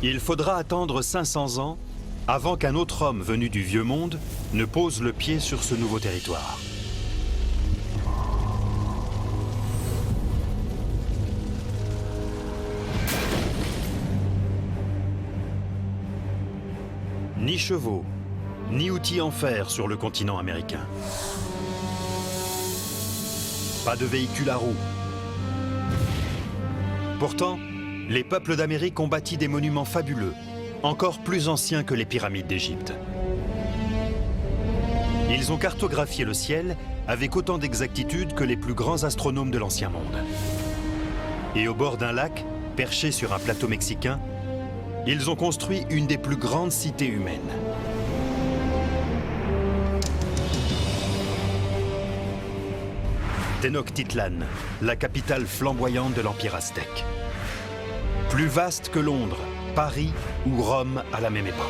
Il faudra attendre 500 ans avant qu'un autre homme venu du Vieux Monde ne pose le pied sur ce nouveau territoire. Ni chevaux, ni outils en fer sur le continent américain. Pas de véhicules à roues. Pourtant, les peuples d'Amérique ont bâti des monuments fabuleux, encore plus anciens que les pyramides d'Égypte. Ils ont cartographié le ciel avec autant d'exactitude que les plus grands astronomes de l'Ancien Monde. Et au bord d'un lac, perché sur un plateau mexicain, ils ont construit une des plus grandes cités humaines. Tenochtitlan, la capitale flamboyante de l'Empire aztèque. Plus vaste que Londres, Paris ou Rome à la même époque.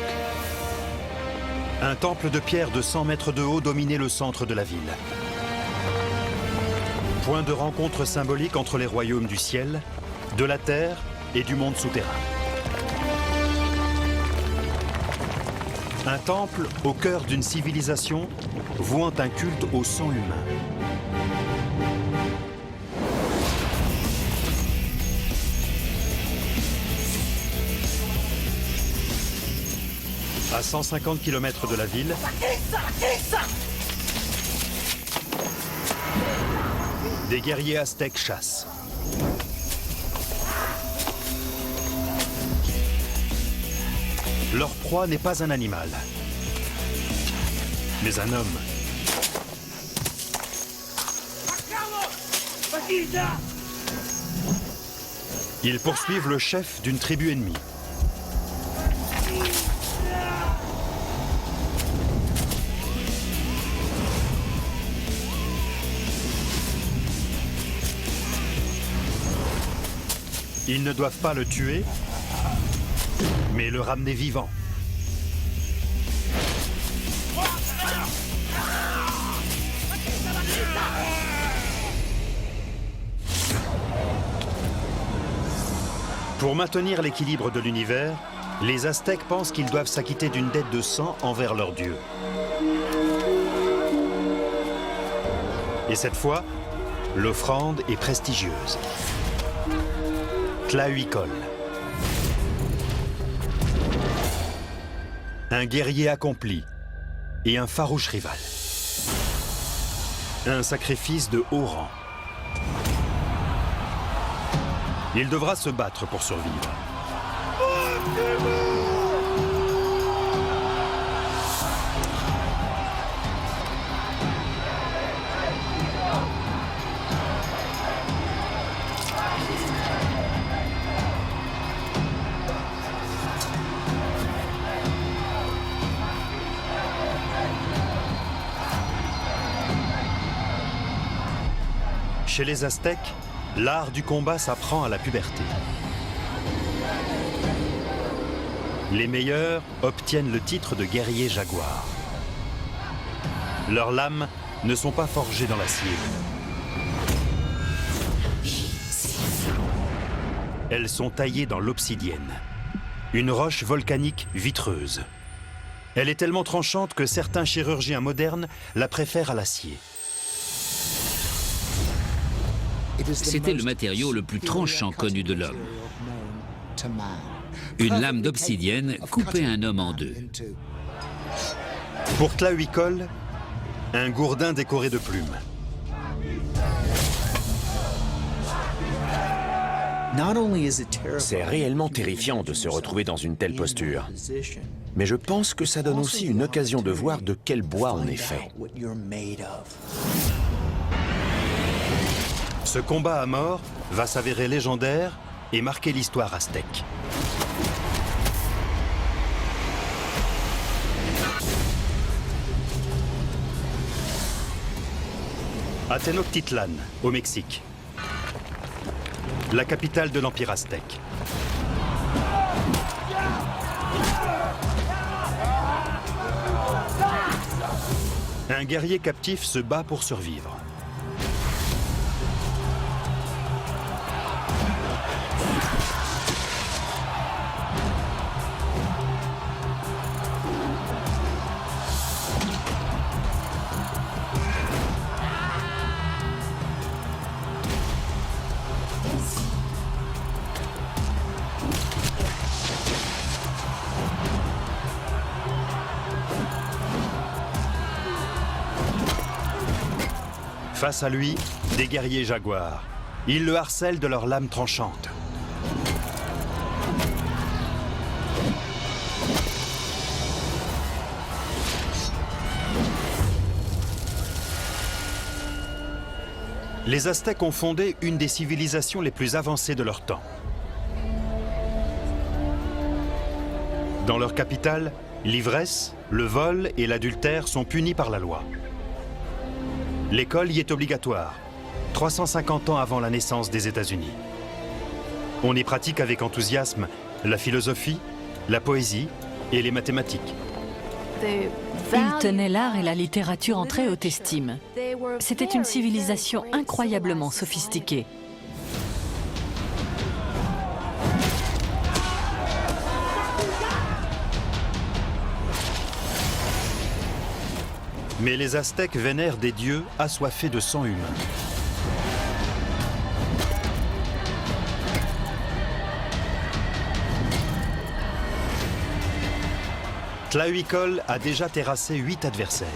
Un temple de pierre de 100 mètres de haut dominait le centre de la ville. Point de rencontre symbolique entre les royaumes du ciel, de la terre et du monde souterrain. Un temple au cœur d'une civilisation vouant un culte au sang humain. À 150 km de la ville, des guerriers aztèques chassent. Leur proie n'est pas un animal, mais un homme. Ils poursuivent le chef d'une tribu ennemie. Ils ne doivent pas le tuer, mais le ramener vivant. Pour maintenir l'équilibre de l'univers, les Aztèques pensent qu'ils doivent s'acquitter d'une dette de sang envers leur dieu. Et cette fois, l'offrande est prestigieuse. Tlahuicol. Un guerrier accompli et un farouche rival. Un sacrifice de haut rang. Il devra se battre pour survivre. Chez les Aztèques, l'art du combat s'apprend à la puberté. Les meilleurs obtiennent le titre de guerrier jaguar. Leurs lames ne sont pas forgées dans l'acier. Elles sont taillées dans l'obsidienne, une roche volcanique vitreuse. Elle est tellement tranchante que certains chirurgiens modernes la préfèrent à l'acier. C'était le matériau le plus tranchant connu de l'homme. Une lame d'obsidienne coupait un homme en deux. Pour Tlahuicol, un gourdin décoré de plumes. C'est réellement terrifiant de se retrouver dans une telle posture. Mais je pense que ça donne aussi une occasion de voir de quel bois on est fait. Ce combat à mort va s'avérer légendaire et marquer l'histoire aztèque. À Tenochtitlan, au Mexique, la capitale de l'Empire aztèque. Un guerrier captif se bat pour survivre. Face à lui, des guerriers jaguars. Ils le harcèlent de leurs lames tranchantes. Les Aztèques ont fondé une des civilisations les plus avancées de leur temps. Dans leur capitale, l'ivresse, le vol et l'adultère sont punis par la loi. L'école y est obligatoire, 350 ans avant la naissance des États-Unis. On y pratique avec enthousiasme la philosophie, la poésie et les mathématiques. Ils tenaient l'art et la littérature en très haute estime. C'était une civilisation incroyablement sophistiquée. Mais les Aztèques vénèrent des dieux assoiffés de sang humain. Tlahuicol a déjà terrassé 8 adversaires.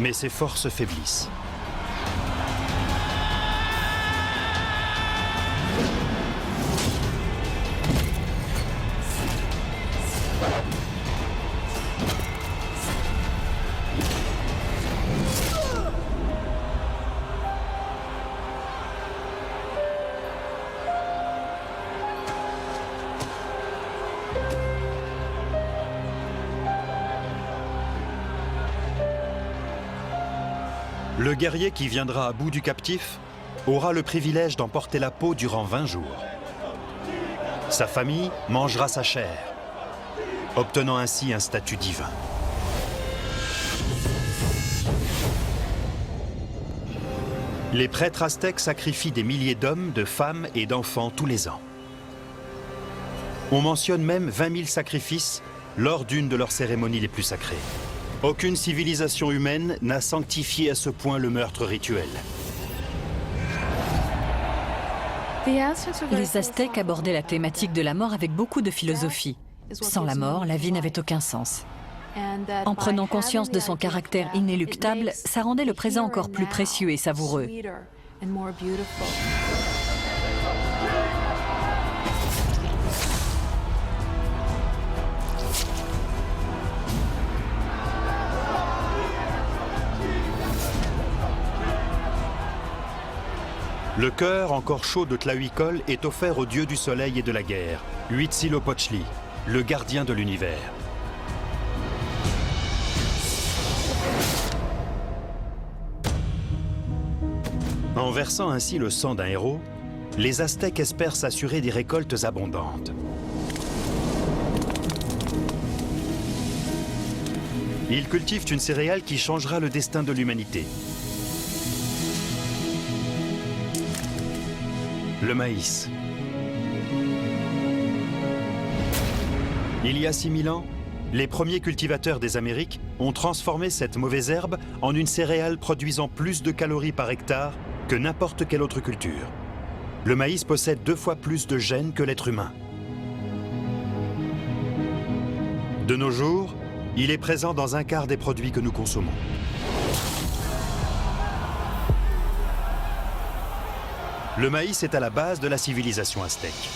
Mais ses forces faiblissent. Le guerrier qui viendra à bout du captif aura le privilège d'en porter la peau durant 20 jours. Sa famille mangera sa chair, obtenant ainsi un statut divin. Les prêtres aztèques sacrifient des milliers d'hommes, de femmes et d'enfants tous les ans. On mentionne même 20 000 sacrifices lors d'une de leurs cérémonies les plus sacrées. Aucune civilisation humaine n'a sanctifié à ce point le meurtre rituel. Les Aztèques abordaient la thématique de la mort avec beaucoup de philosophie. Sans la mort, la vie n'avait aucun sens. En prenant conscience de son caractère inéluctable, ça rendait le présent encore plus précieux et savoureux. Le cœur encore chaud de Tlahuicol est offert au dieu du soleil et de la guerre, Huitzilopochtli, le gardien de l'univers. En versant ainsi le sang d'un héros, les Aztèques espèrent s'assurer des récoltes abondantes. Ils cultivent une céréale qui changera le destin de l'humanité. Le maïs. Il y a 6000 ans, les premiers cultivateurs des Amériques ont transformé cette mauvaise herbe en une céréale produisant plus de calories par hectare que n'importe quelle autre culture. Le maïs possède 2 fois plus de gènes que l'être humain. De nos jours, il est présent dans un quart des produits que nous consommons. Le maïs est à la base de la civilisation aztèque.